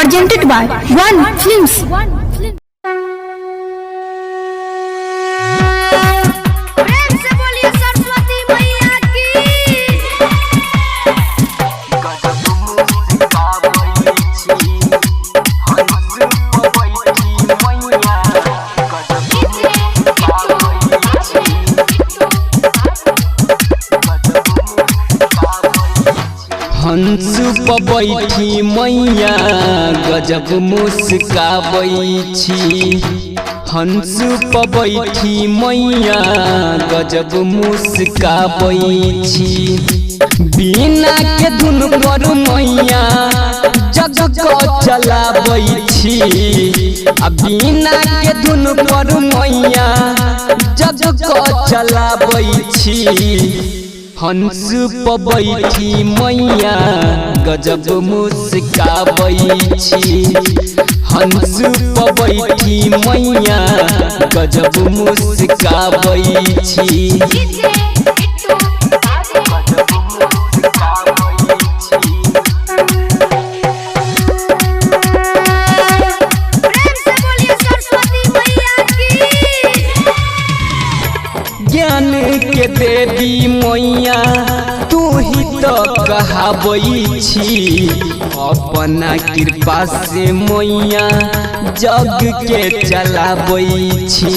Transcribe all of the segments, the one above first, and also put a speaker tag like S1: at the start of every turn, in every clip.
S1: presented by One Films.
S2: प्रेम से बोलिए सरस्वती मैया की।
S3: हंस पर बैठी मैया गजब मुस्काबै छी। हंस पर बैठी मैया गजब मुस्काबै छी। बिना के धुन पर मैया जग को चलाबै छी। आ बिना के धुन पर मैया जग को चलाबै छी। हंस पर बैठी मैया गजब मुस्काबै छी। हंस पर बैठी मैया गजब मुस्काबै छी। ज्ञान के देवी मैया तू ही तो कहाबै छी। अपना कृपा से मैया जग के चलाबै छी।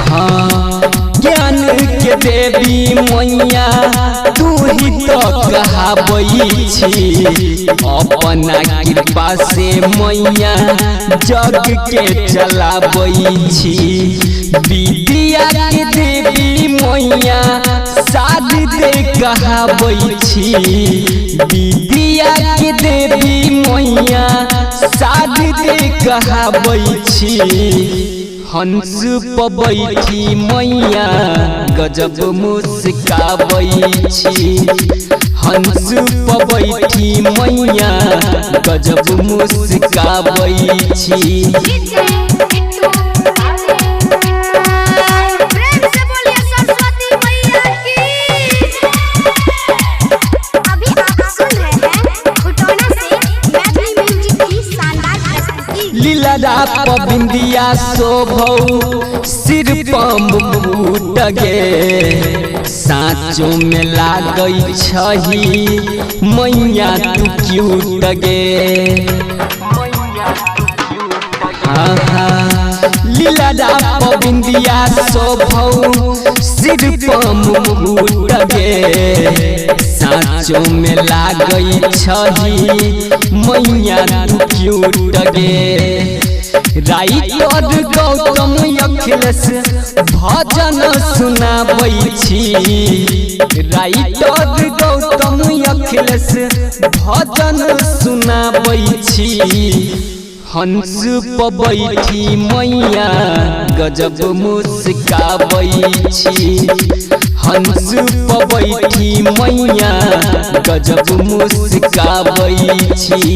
S3: हाँ ज्ञान के देवी मैया तू ही तो कहाबै छी। अपना कृपा से मैया जग के चलाबै छी। विद्या के देवी मैया साध दे कहाबै छी। विद्या के देवी मैया साध दे कहाबै छी। हंस पर बैठी मैया गजब मुस्काबै छी। हंस पर बैठी मैया गजब मुस्काबै छी।
S2: प्रेम से बोलिए सरस्वती मैया की। अभी आप सुन रहे हैं खुटौना से मैथिली म्यूजिक की शानदार प्रस्तुति।
S3: लीला बिंदिया शोभौ सिर पमुट गे। साँचो में लागै छही मैया तू क्यूट गे। लीला बिंदिया शोभौ सिर पमुट गे। साँचो में लागै छही मैया तू क्यूट गे। राइटर गौतम अखिलेश भजन सुनाबै छी। राइटर गौतम अखिलेश भजन सुनाबै छी। हंस पर बैठी मैया गजब मुस्काबै छी। हंस पर बैठी मैया गजब मुस्काबै छी।